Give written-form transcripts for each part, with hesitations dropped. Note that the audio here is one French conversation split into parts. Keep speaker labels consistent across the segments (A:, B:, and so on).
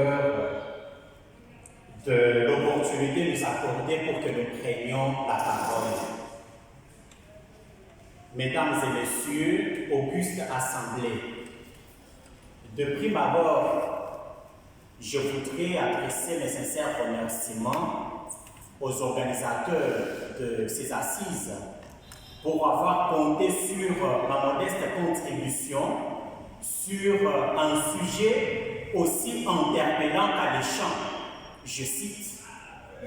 A: cœur de l'opportunité nous accordée pour que nous prenions la parole. Mesdames et messieurs, auguste assemblée, de prime abord, je voudrais adresser mes sincères remerciements aux organisateurs de ces assises pour avoir compté sur ma modeste contribution sur un sujet aussi interpellant qu'alléchant. Je cite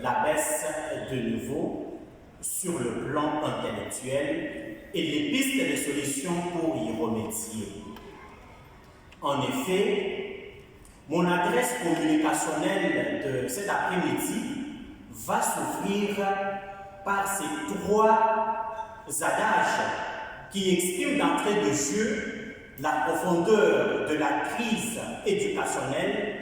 A: la baisse de niveau sur le plan intellectuel et les pistes de solutions pour y remédier. En effet, mon adresse communicationnelle de cet après-midi va s'ouvrir par ces trois adages qui expriment d'entrée de jeu la profondeur de la crise éducationnelle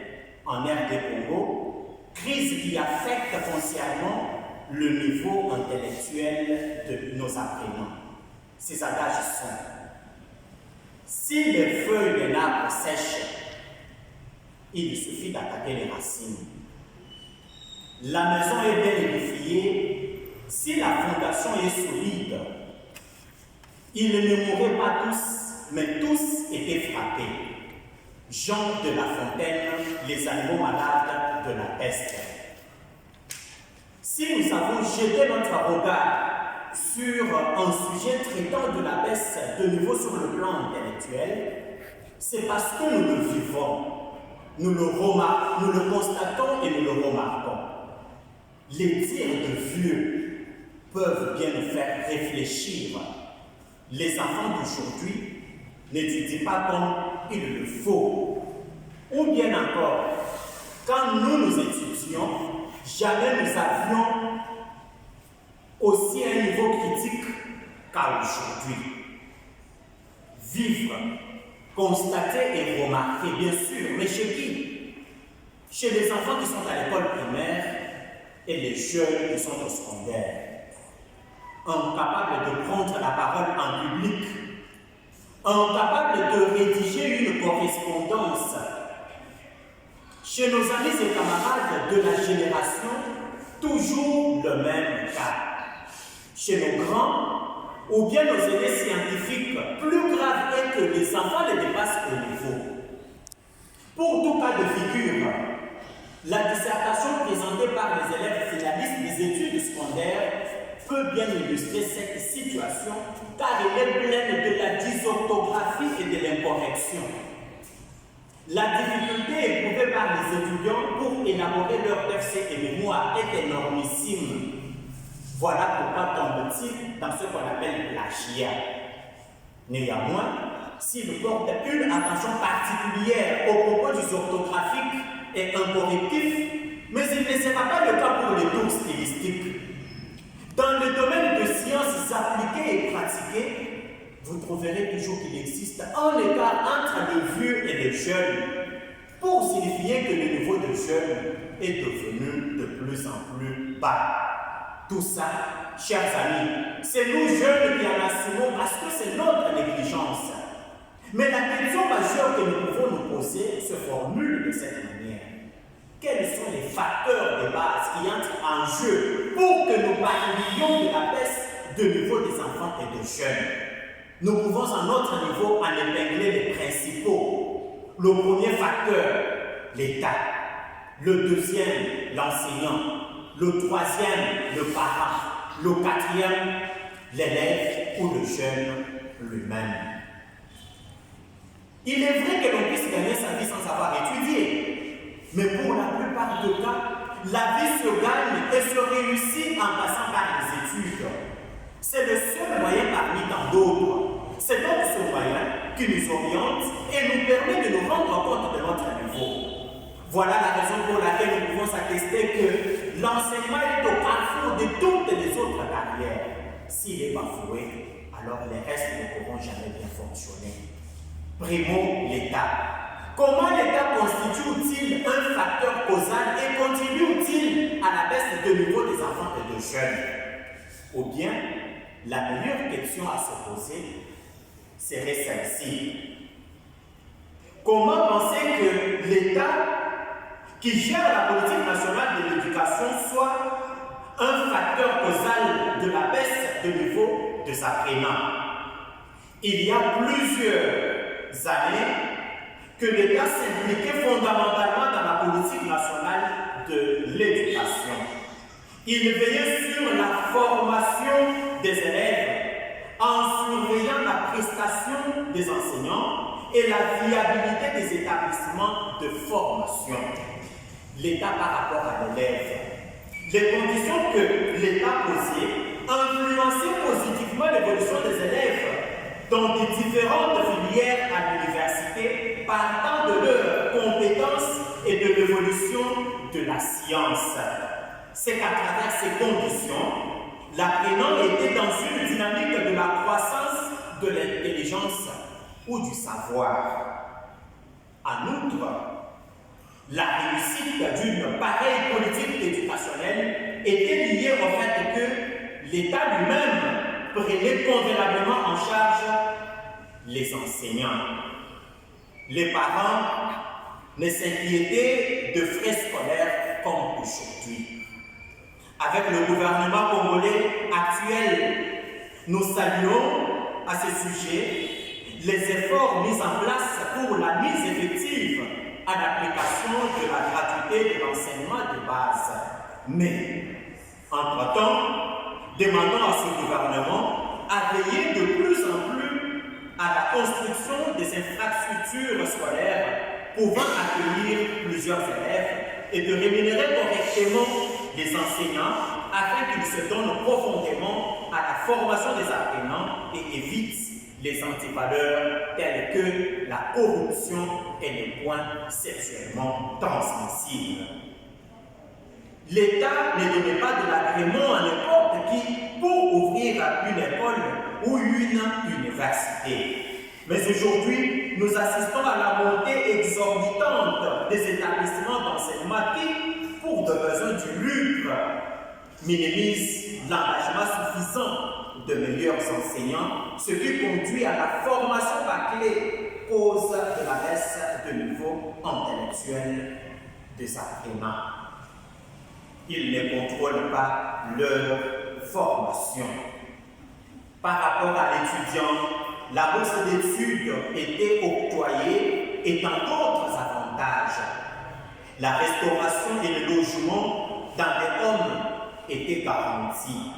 A: en RD Congo, crise qui affecte foncièrement le niveau intellectuel de nos apprenants. Ces adages sont: si les feuilles d'un arbre sèchent, il suffit d'attaquer les racines. La maison est bien édifiée si la fondation est solide. Ils ne mouraient pas tous, mais tous étaient frappés. Jean de La Fontaine, les animaux malades de la peste. Si nous avons jeté notre regard sur un sujet traitant de la baisse de niveau sur le plan intellectuel, c'est parce que nous le vivons, nous le constatons et nous le remarquons. Les dires de vieux peuvent bien nous faire réfléchir. Les enfants d'aujourd'hui n'étudient pas comme il le faut. Ou bien encore, quand nous étudions, jamais nous avions aussi un niveau critique qu'à aujourd'hui. Vivre, constater et remarquer, bien sûr, mais chez qui? Chez les enfants qui sont à l'école primaire et les jeunes qui sont au secondaire. Incapables de prendre la parole en public, incapables de rédiger une correspondance. Chez nos amis et camarades de la génération, toujours le même cas. Chez nos grands, ou bien nos aînés scientifiques, plus grave est que les enfants les dépassent au niveau. Pour tout cas de figure, la dissertation présentée par les élèves finalistes des études secondaires peut bien illustrer cette situation, car elle est pleine de la dysorthographie et de l'incorrection. La difficulté éprouvée par les étudiants pour élaborer leur texte et mémoire est énormissime. Voilà pourquoi tombe-t-il dans ce qu'on appelle plagiat. Néanmoins, s'il porte une attention particulière aux propos dysorthographiques et incorrectifs, mais il ne sera pas le cas pour les tours stylistiques. Dans le domaine de sciences appliquées et pratiquées, vous trouverez toujours qu'il existe un écart entre les vieux et les jeunes, pour signifier que le niveau de jeunes est devenu de plus en plus bas. Tout ça, chers amis, c'est nous jeunes qui en assumons parce que c'est notre négligence. Mais la question majeure que nous pouvons nous poser se formule de cette manière. Quels sont les facteurs de base qui entrent en jeu pour que nous parlions de la baisse de niveau des enfants et des jeunes? Nous pouvons à notre niveau en épingler les principaux. Le premier facteur, l'État. Le deuxième, l'enseignant. Le troisième, le parent. Le quatrième, l'élève ou le jeune lui-même. Il est vrai que l'on puisse gagner sa vie sans avoir étudié, mais pour la plupart des cas, la vie se gagne et se réussit en passant par les études. C'est le seul moyen parmi tant d'autres. C'est donc ce moyen qui nous oriente et nous permet de nous rendre compte de notre niveau. Voilà la raison pour laquelle nous pouvons attester que l'enseignement est au carrefour de toutes les autres carrières. S'il est bafoué, alors les restes ne pourront jamais bien fonctionner. Primo, l'État. Comment l'État constitue-t-il un facteur causal et contribue-t-il à la baisse de niveau des enfants et des jeunes? Ou bien, la meilleure question à se poser serait celle-ci. Comment penser que l'État qui gère la politique nationale de l'éducation soit un facteur causal de la baisse de niveau des apprenants. Il y a plusieurs années que l'État s'impliquait fondamentalement dans la politique nationale de l'éducation. Il veillait sur la formation des élèves en surveillant la prestation des enseignants et la viabilité des établissements de formation. L'État par rapport à l'élève. Les conditions que l'État posait influençaient positivement l'évolution des élèves dans des différentes filières à l'université partant de leurs compétences et de l'évolution de la science. C'est qu'à travers ces conditions, l'apprenant était dans une dynamique de la croissance de l'intelligence ou du savoir. En outre, la réussite d'une pareille politique éducationnelle était liée au fait que l'État lui-même prenait convenablement en charge les enseignants. Les parents ne s'inquiétaient de frais scolaires comme aujourd'hui. Avec le gouvernement congolais actuel, nous saluons à ce sujet les efforts mis en place pour la mise effective à l'application de la gratuité de l'enseignement de base. Mais, entre-temps, demandons à ce gouvernement à veiller de plus en plus à la construction des infrastructures scolaires pouvant accueillir plusieurs élèves et de rémunérer correctement les enseignants afin qu'ils se donnent profondément à la formation des apprenants et évitent les antivaleurs telles que la corruption et les points sexuellement transmissibles. L'État ne donnait pas de l'agrément à n'importe qui pour ouvrir une école ou une université. Mais aujourd'hui, nous assistons à la montée exorbitante des établissements d'enseignement qui, pour des besoins du lucre, minimisent l'engagement suffisant de meilleurs enseignants, ce qui conduit à la formation bâclée, cause de la baisse de niveau intellectuel des apprenants. Ils ne contrôlent pas leur formation. Par rapport à l'étudiant, la bourse d'études était octroyée et tant d'autres avantages. La restauration et le logement dans des hommes étaient garantis.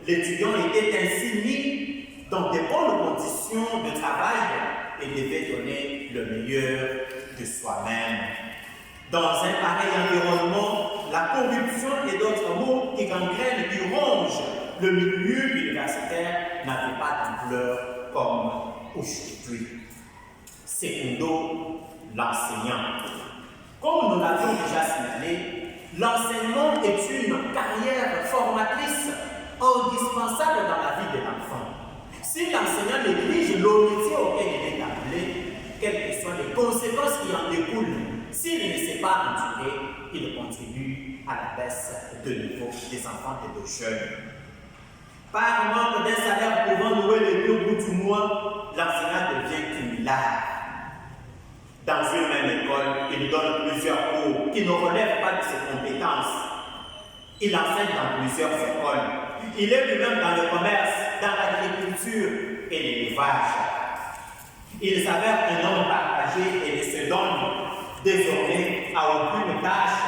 A: L'étudiant était ainsi mis dans de bonnes conditions de travail et devait donner le meilleur de soi-même. Dans un pareil environnement, la corruption et d'autres maux qui gangrènent, qui rongent le milieu universitaire n'avaient pas d'ampleur comme aujourd'hui. Secondo, l'enseignant. Comme nous l'avions déjà signalé, l'enseignement est une carrière formatrice indispensable dans la vie de l'enfant. Si l'enseignant néglige le métier auquel il est appelé, quelles que soient les conséquences qui en découlent, s'il ne sait pas endurer, il contribue à la baisse de niveau des enfants et des jeunes. Par manque d'un salaire pouvant nouer le au bout du mois, l'enseignant devient cumulard. Dans une même école, il donne plusieurs cours qui ne relèvent pas de ses compétences. Il enseigne dans plusieurs écoles. Il est lui-même dans le commerce, dans l'agriculture et l'élevage. Il s'avère un homme partagé et ne se donne désormais à aucune tâche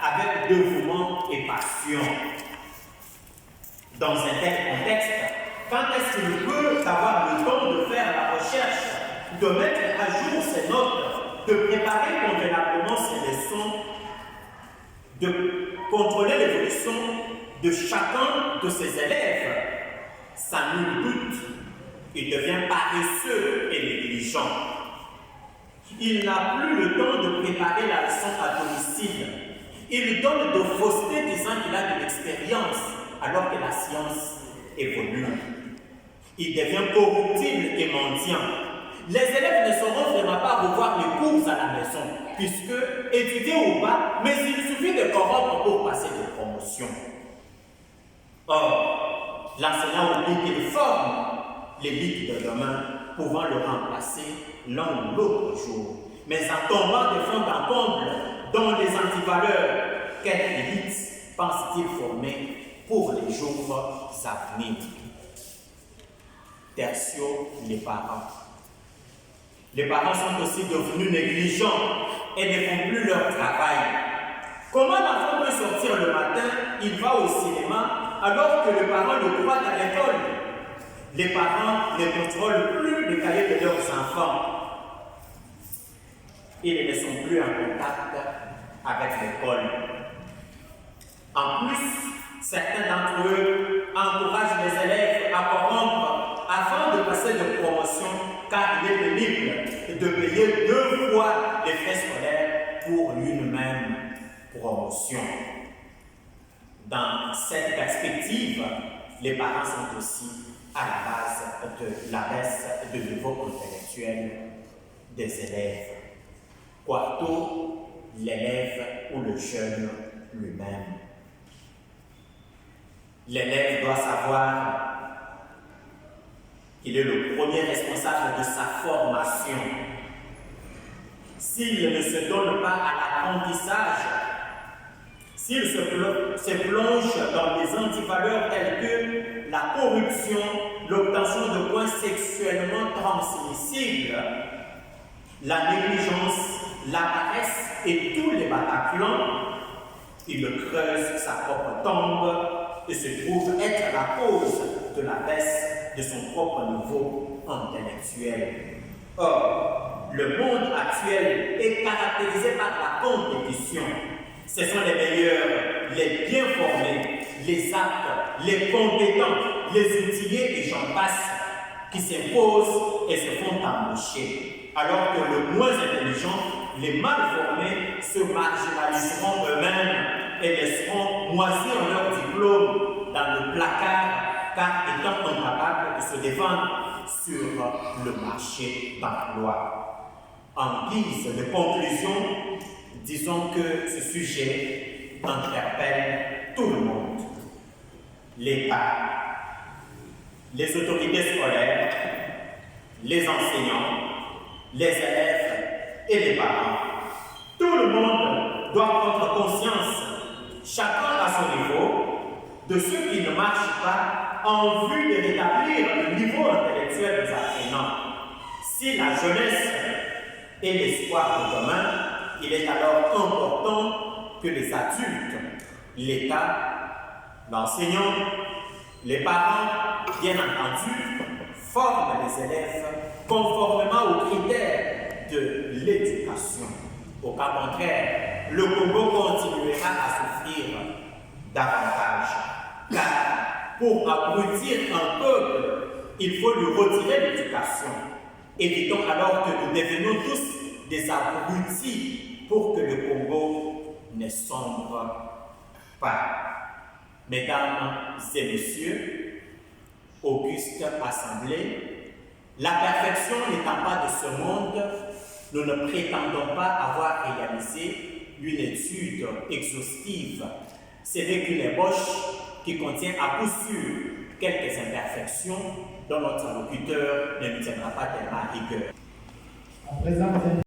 A: avec dévouement et passion. Dans un tel contexte, quand est-ce qu'il peut avoir le temps de faire la recherche, de mettre à jour ses notes, de préparer convenablement ses leçons, de contrôler l'évolution de chacun de ses élèves? Sans nul doute, il devient paresseux et négligent. Il n'a plus le temps de préparer la leçon à domicile. Il donne de fausseté disant qu'il a de l'expérience, alors que la science évolue. Il devient corruptible et mendiant. Les élèves ne sauront vraiment pas revoir les cours à la maison, puisque étudier ou pas, mais il suffit de corrompre pour passer des promotions. Or, l'enseignant oublie qu'il forme l'élite de demain, pouvant le remplacer l'un ou l'autre jour. Mais en tombant de fond en comble dont les antivaleurs, quelle élite pense-t-il former pour les jours à venir? Tertio, les parents. Les parents sont aussi devenus négligents et ne font plus leur travail. Comment l'enfant peut sortir le matin, il va au cinéma, alors que le parent le croit à l'école? Les parents ne contrôlent plus le cahier de leurs enfants. Ils ne sont plus en contact avec l'école. En plus, certains d'entre eux encouragent les élèves à corrompre afin de passer de promotion, car il est pénible de payer 2 fois les frais scolaires pour une même promotion. Dans cette perspective, les parents sont aussi à la base de la baisse de niveau intellectuel des élèves. Quarto, l'élève ou le jeune lui-même. L'élève doit savoir qu'il est le premier responsable de sa formation. S'il ne se donne pas à l'apprentissage, s'il se plonge dans des antivaleurs telles que la corruption, l'obtention de points sexuellement transmissibles, la négligence, la paresse et tous les bataclans, il creuse sa propre tombe et se trouve être la cause de la baisse de son propre niveau intellectuel. Or, le monde actuel est caractérisé par la compétition. Ce sont les meilleurs, les bien formés, les aptes, les compétents, les outillés et j'en passe qui s'imposent et se font embaucher. Alors que le moins intelligent, les mal formés se marginaliseront eux-mêmes et laisseront moisir leur diplôme dans le placard, car étant incapables de se défendre sur le marché d'emploi. En guise de conclusion, disons que ce sujet interpelle tout le monde. L'État, les autorités scolaires, les enseignants, les élèves et les parents. Tout le monde doit prendre conscience, chacun à son niveau, de ce qui ne marche pas en vue de rétablir le niveau intellectuel des apprenants. Si la jeunesse est l'espoir de demain, il est alors important que les adultes, l'État, l'enseignant, les parents, bien entendu, forment les élèves conformément aux critères de l'éducation. Au cas contraire, le Congo continuera à souffrir davantage. Car pour abrutir un peuple, il faut lui retirer l'éducation. Évitons alors que nous devenions tous des abrutis pour que le Congo ne sombre pas. Mesdames et messieurs, auguste assemblée, la perfection n'étant pas de ce monde, nous ne prétendons pas avoir réalisé une étude exhaustive. Ce n'est qu'une ébauche qui contient à coup sûr quelques imperfections dont notre locuteur ne nous tiendra pas tellement à rigueur.